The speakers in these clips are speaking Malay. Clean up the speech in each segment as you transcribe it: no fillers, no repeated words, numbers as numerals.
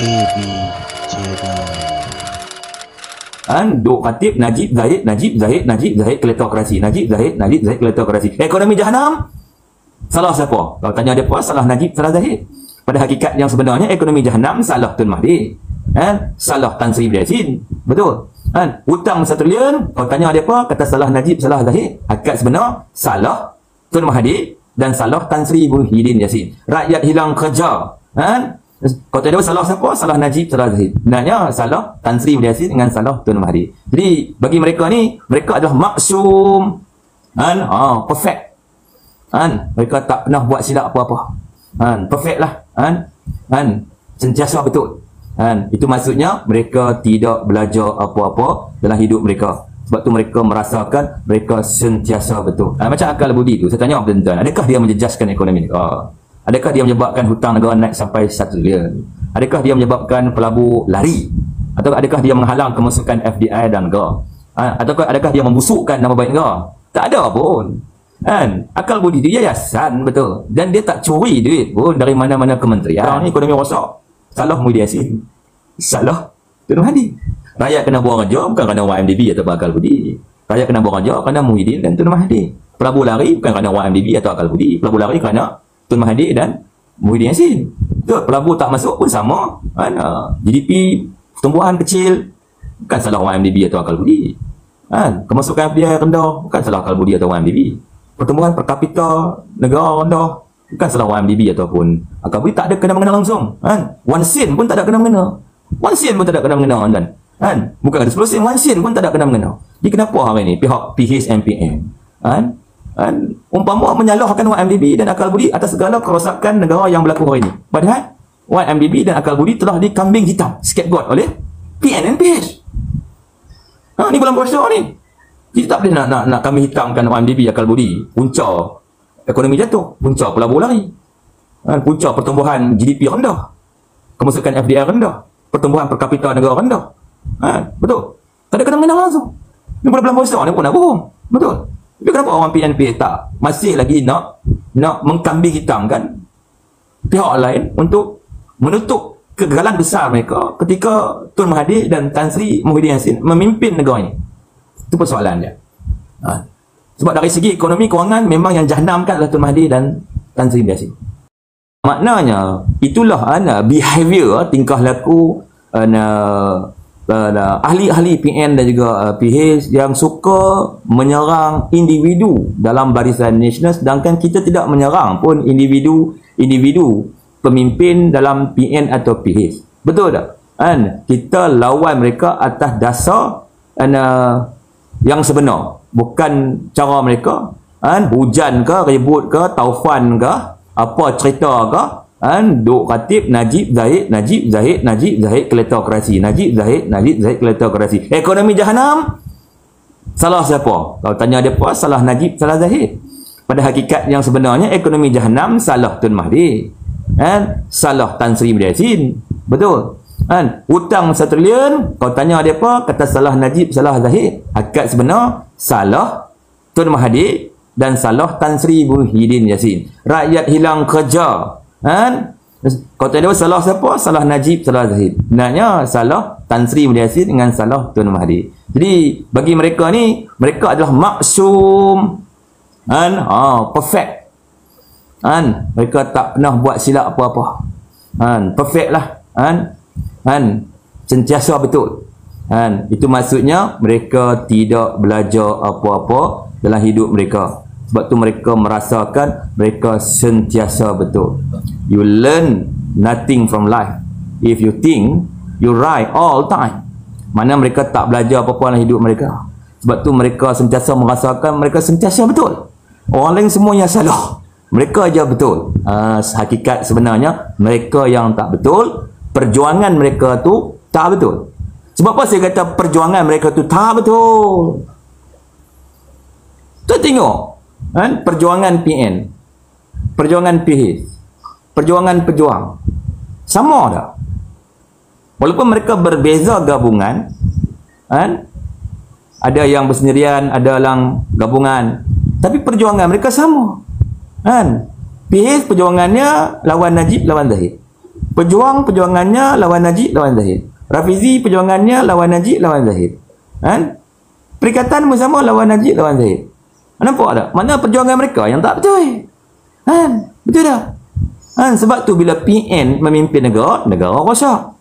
KB Channel. Duk Khatib, Najib Zahid, Najib Zahid, Najib Zahid, kleptokrasi. Najib Zahid, Najib Zahid, kleptokrasi. Ekonomi jahanam, salah siapa? Kalau tanya dia apa, salah Najib, salah Zahid. Pada hakikat yang sebenarnya ekonomi jahanam salah Tun Mahdi, salah Tan Sri Yassin. Betul. Hutang 1 triliun, kalau tanya dia apa, kata salah Najib, salah Zahid. Hakikat sebenar salah Tun Mahdi dan salah Tan Sri Muhyiddin Yassin. Rakyat hilang kerja. Kalau tanya dia salah siapa, salah Najib, salah Zahid. Sebenarnya salah Tan Sri Yassin dengan salah Tun Mahdi. Jadi bagi mereka ni, mereka adalah maksum, perfect. Mereka tak pernah buat silap apa-apa. Perfect lah. Sentiasa betul. Itu maksudnya mereka tidak belajar apa-apa dalam hidup mereka. Sebab tu mereka merasakan mereka sentiasa betul. Macam akal budi tu, saya tanya tuan-tuan, adakah dia menjejaskan ekonomi negara? Adakah dia menyebabkan hutang negara naik sampai 1 triliun? Adakah dia menyebabkan pelabur lari? Atau adakah dia menghalang kemasukan FDI dan negara? Adakah dia membusukkan nama baik negara? Tak ada pun. Akal budi dia yayasan, betul. Dan dia tak curi duit pun dari mana-mana kementerian. Ni ekonomi rosak. Salah Muhyiddin Yassin, salah Tun Mahdi. Rakyat kena buang kerja bukan kerana YMDB atau akal budi. Rakyat kena buang kerja kerana Muhyiddin dan Tun Mahdi. Pelabur lari bukan kerana YMDB atau akal budi. Pelabur lari kerana Tun Mahdi dan Muhyiddin Yassin. Betul. Pelabur tak masuk pun sama. GDP pertumbuhan kecil bukan salah YMDB atau akal budi. Kemasukan FDI rendah bukan salah akal budi atau YMDB. Pertumbuhan per kapita negara rendah bukan salah YMDB ataupun akal budi. Tak ada kena-mengena langsung. 1 sen pun tak ada kena-mengena. 1 sen pun tak ada kena-mengena, tuan. Bukan ada 10 sen, 1 sen pun tak ada kena-mengena. Jadi kenapa hari ni pihak PHMPM umpama menyalahkan YMDB dan akal budi atas segala kerosakan negara yang berlaku hari ini? Padahal YMDB dan akal budi telah dikambing hitam, scapegoat oleh PNNPH. Ni bulan puasa ni. Kita tak boleh nak kambing hitamkan YMDB, akal budi. Punca ekonomi jatuh, punca pelabur lari, punca pertumbuhan GDP rendah, kemasukan FDI rendah, pertumbuhan per kapita negara rendah. Betul. Tak ada kena-mengena langsung. Ni bulan puasa ni pun nak bohong. Betul. Tapi kenapa orang PNP tak masih lagi nak mengkambing hitamkan pihak lain untuk menutup kegagalan besar mereka ketika Tun Mahdi dan Tan Sri Muhyiddin Yassin memimpin negara ini? Itu persoalan dia. Sebab dari segi ekonomi kewangan memang yang jahanamkan adalah Tun Mahdi dan Tan Sri Yassin. Maknanya itulah behavior, tingkah laku ahli-ahli PN dan juga PH yang suka menyerang individu dalam barisan nasional, sedangkan kita tidak menyerang pun individu pemimpin dalam PN atau PH. Betul tak? Kita lawan mereka atas dasar yang sebenar, bukan cara mereka. Hujan ke, ribut ke, taufan ke, apa cerita ke, Duk Khatib, Najib Zahid, Najib Zahid, Najib Zahid, kleptokrasi. Najib Zahid, Najib Zahid, kleptokrasi. Ekonomi jahanam, salah siapa? Kalau tanya dia apa, salah Najib, salah Zahid. Pada hakikat yang sebenarnya ekonomi jahanam salah Tun Mahdi, salah Tan Sri Yassin. Betul. Hutang 1 triliun, kalau tanya dia apa, kata salah Najib, salah Zahid. Hakikat sebenar salah Tun Mahdi dan salah Tan Sri Muhyiddin Yassin. Rakyat hilang kerja. Kalau tanya dia salah siapa, salah Najib, salah Zahid. Sebenarnya salah Tan Sri Muhyiddin Yassin dengan salah Tun Mahdi. Jadi bagi mereka ni, mereka adalah maksum, perfect. Mereka tak pernah buat silap apa-apa. Perfect lah. Sentiasa betul. Itu maksudnya mereka tidak belajar apa-apa dalam hidup mereka. Sebab tu mereka merasakan mereka sentiasa betul. You learn nothing from life if you think you right all time. Mana mereka tak belajar apa-apa dalam hidup mereka. Sebab tu mereka sentiasa merasakan mereka sentiasa betul. Orang lain semuanya salah, mereka aja betul. Hakikat sebenarnya mereka yang tak betul. Perjuangan mereka tu tak betul. Sebab apa saya kata perjuangan mereka tu tak betul? Tu tengok perjuangan PN, perjuangan PH, perjuangan pejuang sama dah. Walaupun mereka berbeza gabungan, ada yang bersendirian, ada yang gabungan, tapi perjuangan mereka sama. PH perjuangannya lawan Najib, lawan Zahid. Pejuang perjuangannya lawan Najib lawan Zahid. Rafizi perjuangannya lawan Najib lawan Zahid. Kan? Perikatan bersama lawan Najib lawan Zahid. Nampak tak? Mana perjuangan mereka yang tak betul? Kan? Betul tak? Kan? Sebab tu bila PN memimpin negara, negara rosak.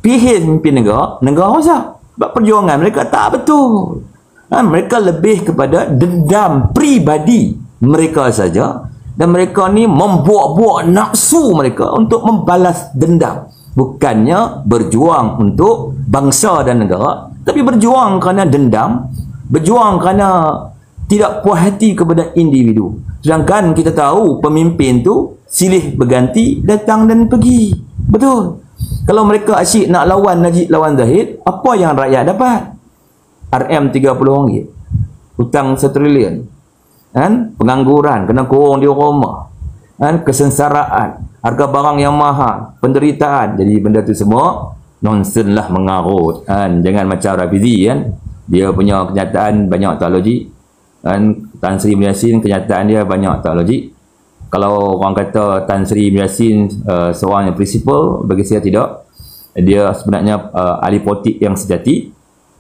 PH memimpin negara, negara rosak. Sebab perjuangan mereka tak betul. Kan? Mereka lebih kepada dendam pribadi mereka saja. Dan mereka ni membuat-buat nafsu mereka untuk membalas dendam. Bukannya berjuang untuk bangsa dan negara, tapi berjuang kerana dendam, berjuang kerana tidak puas hati kepada individu. Sedangkan kita tahu pemimpin tu silih berganti, datang dan pergi. Betul. Kalau mereka asyik nak lawan Najib lawan Zahid, apa yang rakyat dapat? RM30, hutang 1 trilion. Kan? Pengangguran, kena kurung di rumah. Kan? Kesensaraan, harga barang yang mahal, penderitaan. Jadi benda tu semua nonsen lah, mengarut. Kan? Jangan macam Rafizi kan. Dia punya kenyataan banyak tak logik. Kan? Tan Sri Yasin kenyataan dia banyak tak logik. Kalau orang kata Tan Sri Yasin seorang yang prinsipal, bagi saya tidak. Dia sebenarnya ahli politik yang sejati,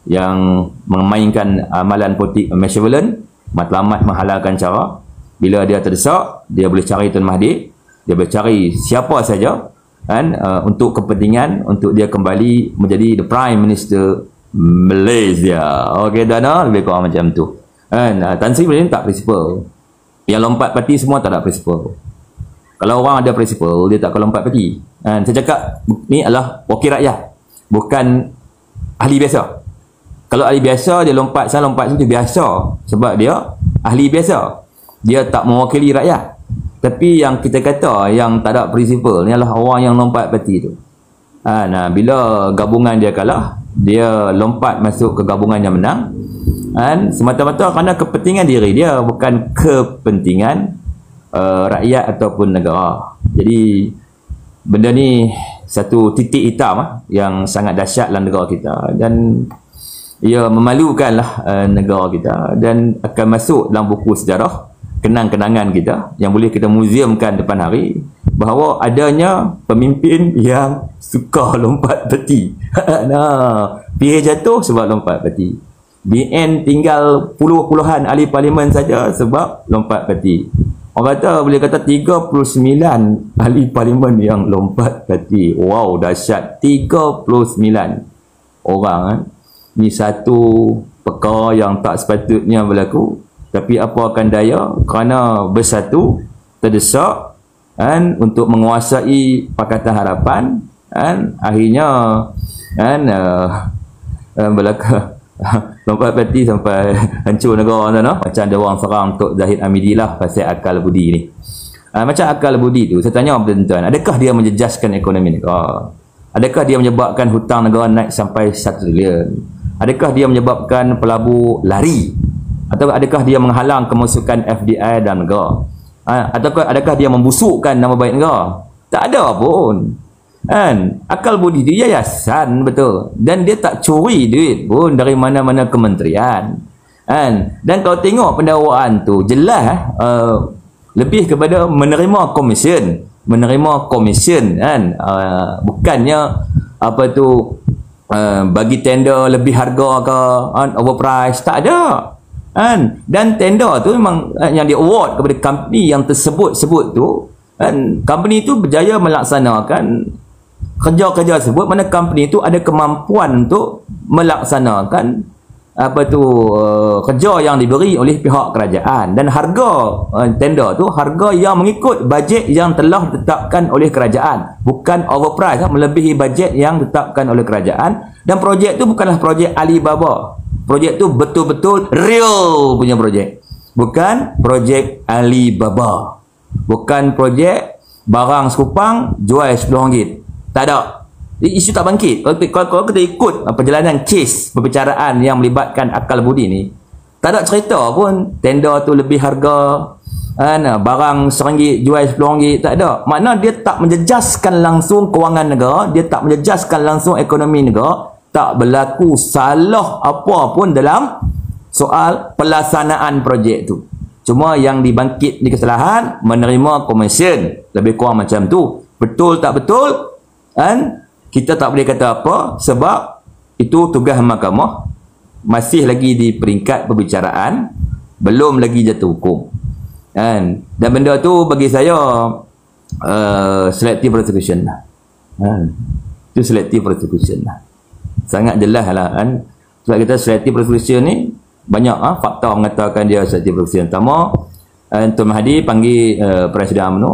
yang memainkan amalan politik Machiavellian, matlamat menghalalkan cara. Bila dia terdesak, dia boleh cari Tun Mahathir, dia boleh cari siapa saja kan, untuk kepentingan, untuk dia kembali menjadi the Prime Minister Malaysia. Okey, Dana, lebih kurang macam tu. Kan? Tan Sri Yasin tak prinsipal. Yang lompat parti semua tak ada prinsipal. Kalau orang ada prinsipal, dia tak akan lompat parti. Kan? Saya cakap ni adalah wakil rakyat, bukan ahli biasa. Kalau ahli biasa, dia lompat sana lompat sini, biasa. Sebab dia ahli biasa, dia tak mewakili rakyat. Tapi yang kita kata yang tak ada prinsipal ni adalah orang yang lompat parti tu. Nah, bila gabungan dia kalah, dia lompat masuk ke gabungan yang menang, semata-mata kerana kepentingan diri dia, bukan kepentingan rakyat ataupun negara. Jadi benda ni satu titik hitam yang sangat dahsyat dalam negara kita, dan ia memalukanlah negara kita, dan akan masuk dalam buku sejarah, kenang-kenangan kita yang boleh kita museumkan depan hari, bahawa adanya pemimpin yang suka lompat parti. Nah, PH jatuh sebab lompat parti. BN tinggal puluhan ahli parlimen saja sebab lompat parti. Orang kata, boleh kata 39 ahli parlimen yang lompat parti. Wow, dahsyat. 39 orang kan. Ni satu perkara yang tak sepatutnya berlaku. Tapi apa akan daya, kerana bersatu, terdesak kan, untuk menguasai Pakatan Harapan kan, akhirnya kan berlaku lompat parti sampai hancur negara tu, no? Macam ada orang serang Tok Zahid Hamidi lah pasal akal budi ni. Macam akal budi tu, saya tanya tuan-tuan, adakah dia menjejaskan ekonomi negara? Adakah dia menyebabkan hutang negara naik sampai 1 trilion? Adakah dia menyebabkan pelabur lari? Atau adakah dia menghalang kemasukan FDI dalam negara? Ataukah adakah dia membusukkan nama baik negara? Tak ada pun. Kan? Akal budi dia yayasan, betul. Dan dia tak curi duit pun dari mana-mana kementerian. Kan? Dan kalau tengok pendakwaan tu, jelas lebih kepada menerima komisen. Menerima komisen kan? Bukannya apa tu, bagi tender lebih harga ke, overprice, tak ada. Dan tender tu memang yang di award kepada company yang tersebut-sebut tu, company tu berjaya melaksanakan kerja-kerja tersebut, mana company tu ada kemampuan untuk melaksanakan apa tu, kerja yang diberi oleh pihak kerajaan, dan harga tender tu harga yang mengikut bajet yang telah ditetapkan oleh kerajaan, bukan overprice, melebihi bajet yang ditetapkan oleh kerajaan. Dan projek tu bukanlah projek Alibaba. Projek tu betul-betul real punya projek. Bukan projek Alibaba. Bukan projek barang sekupang jual RM10. Tak ada. Isu tak bangkit. Kalau kita ikut perjalanan kes perbicaraan yang melibatkan akal budi ni, tak ada cerita pun tender tu lebih harga, barang RM1 jual RM10, tak ada. Makna dia tak menjejaskan langsung kewangan negara, dia tak menjejaskan langsung ekonomi negara, tak berlaku salah apa pun dalam soal pelaksanaan projek tu. Cuma yang dibangkit di kesalahan menerima komisen, lebih kurang macam tu. Betul tak betul, Dan kita tak boleh kata apa sebab itu tugas mahkamah, masih lagi di peringkat perbicaraan, belum lagi jatuh hukum. Dan benda tu bagi saya selective prosecution lah. Itu selective prosecution lah. Sangat jelas lah kan. Sebab kita selective prosecution ni banyak fakta mengatakan dia selective prosecution. Pertama, Tun Mahathir panggil Presiden UMNO,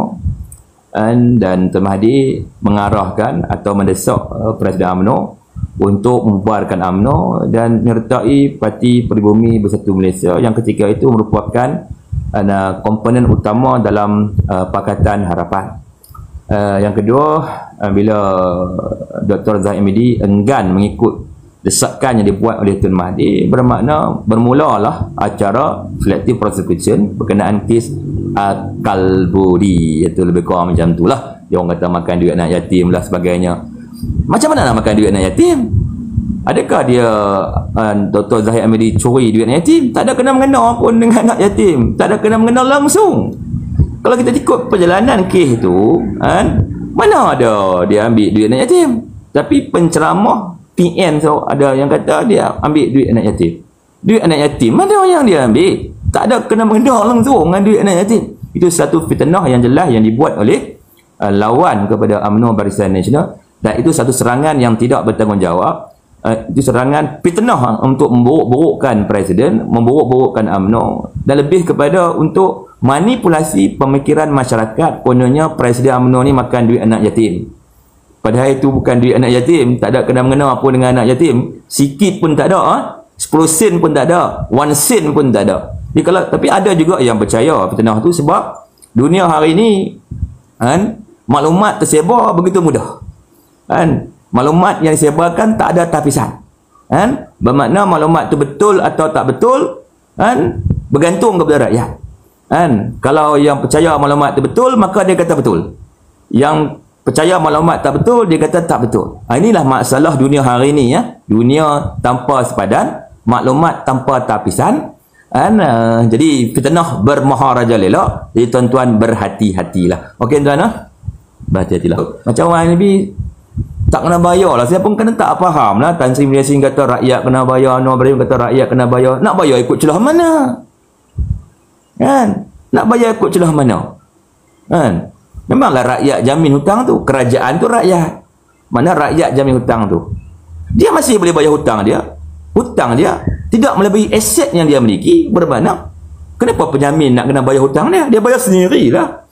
dan Tun Mahathir mengarahkan atau mendesak Presiden UMNO untuk membubarkan UMNO dan menyertai Parti Peribumi Bersatu Malaysia yang ketika itu merupakan komponen utama dalam Pakatan Harapan. Yang kedua, bila Dr. Zahid Hamidi enggan mengikut desakan yang dibuat oleh Tun Mahathir, bermakna bermulalah acara selective prosecution berkenaan kes akal budi, iaitu lebih kurang macam tu lah. Dia orang kata makan duit anak yatim lah sebagainya. Macam mana nak makan duit anak yatim? Adakah dia Dr. Zahid Hamidi curi duit anak yatim? Tak ada kena-mengena pun dengan anak yatim, tak ada kena-mengena langsung. Kalau kita ikut perjalanan kes tu, mana ada dia ambil duit anak yatim? Tapi penceramah PN so ada yang kata dia ambil duit anak yatim. Duit anak yatim mana yang dia ambil? Tak ada kena-mengena langsung dengan duit anak yatim. Itu satu fitnah yang jelas yang dibuat oleh lawan kepada UMNO Barisan Nasional, dan itu satu serangan yang tidak bertanggungjawab. Itu serangan fitnah untuk memburuk-burukkan Presiden, memburuk-burukkan UMNO, dan lebih kepada untuk manipulasi pemikiran masyarakat. Kononnya Presiden UMNO ni makan duit anak yatim. Padahal itu bukan duit anak yatim, tak ada kena-mengena apa dengan anak yatim. Sikit pun tak ada, 10 sen pun tak ada, 1 sen pun tak ada. Tapi ada juga yang percaya fitnah tu sebab dunia hari ni maklumat tersebar begitu mudah. Maklumat yang disebarkan tak ada tapisan. Bermakna maklumat tu betul atau tak betul bergantung kepada rakyat. Kalau yang percaya maklumat tu betul, maka dia kata betul. Yang percaya maklumat tak betul, dia kata tak betul. Inilah masalah dunia hari ni ya. Dunia tanpa sepadan, maklumat tanpa tapisan. Jadi fitnah bermaharajalela. Jadi tuan-tuan berhati-hatilah. Okey tuan-tuan, berhati-hatilah. Macam orang ni tak kena bayar lah. Saya pun kena tak faham lah. Tan Sri Mulia Yasin kata rakyat kena bayar, Anwar Ibrahim kata rakyat kena bayar. Nak bayar ikut celah mana? Nak bayar ikut celah mana? Memanglah rakyat jamin hutang tu, kerajaan tu rakyat. Mana rakyat jamin hutang tu? Dia masih boleh bayar hutang dia. Hutang dia tidak melebihi aset yang dia miliki, bermakna kenapa penjamin nak kena bayar hutang dia? Dia bayar sendirilah.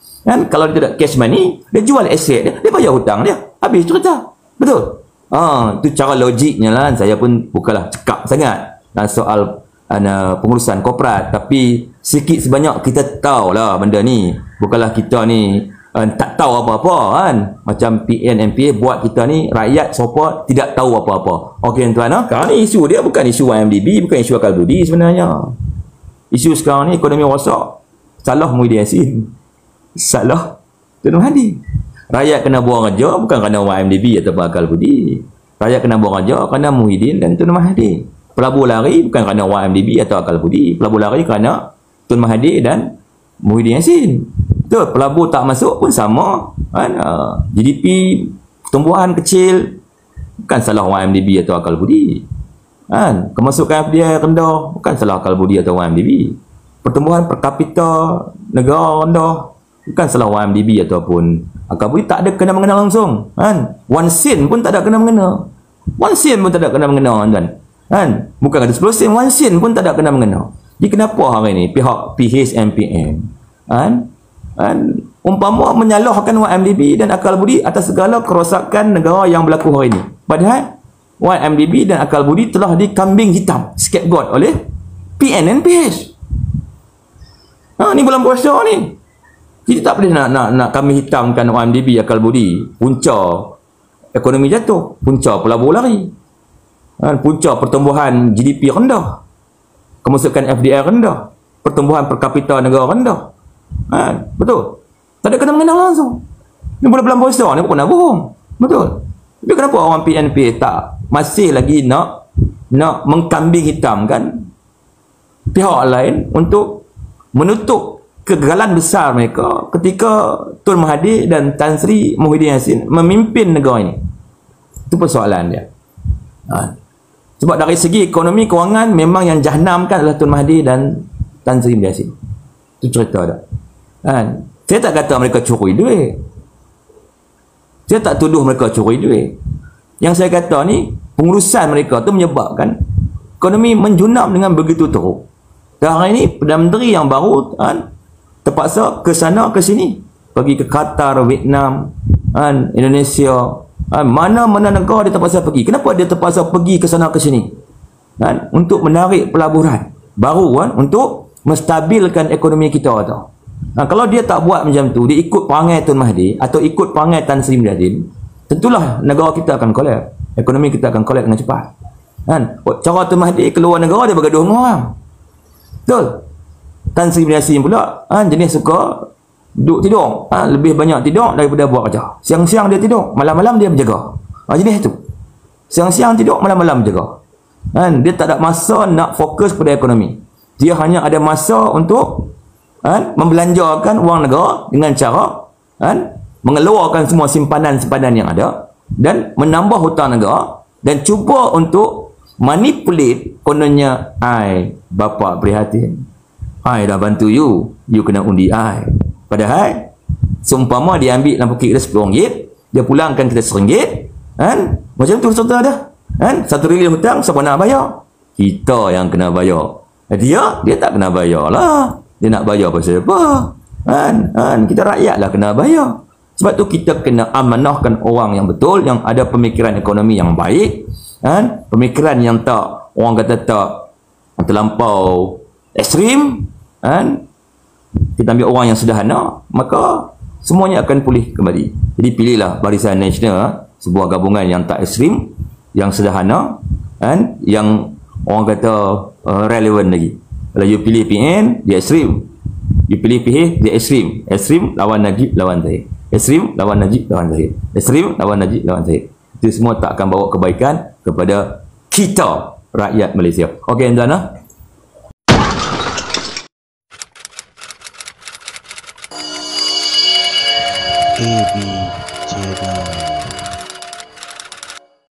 Kalau dia tidak cash money, dia jual aset dia, dia bayar hutang dia. Habis cerita. Betul? Itu cara logiknya lah. Saya pun bukanlah cekap sangat soal pengurusan korporat, tapi sikit sebanyak kita tahulah benda ni. Bukanlah kita ni tak tahu apa-apa macam PN MPA buat kita ni rakyat support tidak tahu apa-apa. Okey tuan-tuan, sekarang ni isu dia bukan isu IMDB, bukan isu akal budi sebenarnya. Isu sekarang ni ekonomi rosak. Salah Muhyiddin Yassin, salah Tun Mahathir. Rakyat kena buang kerja bukan kerana IMDB atau akal budi. Rakyat kena buang kerja kerana Muhyiddin dan Tun Mahathir. Pelabur lari bukan kerana IMDB atau akal budi. Pelabur lari kerana Tun Mahathir dan Muhyiddin Yassin. Betul, pelabur tak masuk pun sama. GDP pertumbuhan kecil bukan salah IMDB atau akal budi. Kemasukan FDI rendah bukan salah akal budi atau IMDB. Pertumbuhan per kapita negara rendah bukan salah IMDB ataupun akal budi. Tak ada kena-mengena langsung. 1 sen pun tak ada kena-mengena. 1 sen pun tak ada kena-mengena kan. Bukan kata 10 sen, 1 sen pun tak ada kena-mengena. Jadi kenapa hari ni pihak PHMPM umpama menyalahkan IMDB dan akal budi atas segala kerosakan negara yang berlaku hari ini. Padahal IMDB dan akal budi telah dikambing hitam, scapegoat oleh PN dan PH. Ni bulan puasa ni. Jadi tak boleh nak kambing hitamkan IMDB, akal budi. Punca ekonomi jatuh, punca pelabur lari. Punca pertumbuhan GDP rendah. Kemasukan FDI rendah. Pertumbuhan per kapita negara rendah. Betul. Tak ada kena-mengena langsung. Ni bulan puasa ni pun nak bohong. Betul. Tapi kenapa orang PNP tak masih lagi nak mengkambing hitamkan pihak lain untuk menutup kegagalan besar mereka ketika Tun Mahathir dan Tan Sri Muhyiddin Yassin memimpin negara ini. Itu persoalan dia. Sebab dari segi ekonomi kewangan memang yang jahanam kan adalah Tun Mahdi dan Tan Sri Mulyani Yassin. Itu cerita dah. Saya tak kata mereka curi duit. Saya tak tuduh mereka curi duit. Yang saya kata ni, pengurusan mereka tu menyebabkan ekonomi menjunam dengan begitu teruk. Dan hari ini Perdana Menteri yang baru terpaksa ke sana ke sini, pergi ke Qatar, Vietnam, Indonesia, mana-mana negara dia terpaksa pergi. Kenapa dia terpaksa pergi ke sana ke sini? Untuk menarik pelaburan baru untuk menstabilkan ekonomi kita tu. Kalau dia tak buat macam tu, dia ikut perangai Tun Mahdi atau ikut perangai Tan Sri Mulyani Yassin, tentulah negara kita akan collapse. Ekonomi kita akan collapse dengan cepat. Cara Tun Mahdi keluar negara dia bergaduh dengan orang. Betul? Tan Sri Mulyani Yassin pula jenis suka duduk tidur. Lebih banyak tidur daripada buat kerja. Siang-siang dia tidur, malam-malam dia berjaga. Jenis tu. Siang-siang tidur, malam-malam berjaga. Dia tak ada masa nak fokus pada ekonomi. Dia hanya ada masa untuk membelanjakan wang negara dengan cara mengeluarkan semua simpanan-simpanan yang ada dan menambah hutang negara dan cuba untuk manipulate kononnya, bapa prihatin, dah bantu you kena undi padahal seumpama dia ambil dalam poket dia RM10, dia pulangkan kita RM1, macam tu contoh dah. 1 trilion hutang, siapa nak bayar? Kita yang kena bayar. Dia tak kena bayar lah. Dia nak bayar pasal apa? Kita rakyat lah kena bayar. Sebab tu kita kena amanahkan orang yang betul, yang ada pemikiran ekonomi yang baik, pemikiran yang tak, orang kata tak terlampau ekstrim. Kita ambil orang yang sederhana, maka semuanya akan pulih kembali. Jadi pilihlah Barisan Nasional, sebuah gabungan yang tak ekstrim, yang sederhana, yang orang kata relevan lagi. Kalau you pilih PN, dia ekstrim. You pilih PH, dia ekstrim. Ekstrim lawan Najib, lawan Zahid. Ekstrim lawan Najib, lawan Zahid. Ekstrim lawan Najib, lawan Zahid. Itu semua tak akan bawa kebaikan kepada kita, rakyat Malaysia. Okey, tuan-tuan. AB Channel.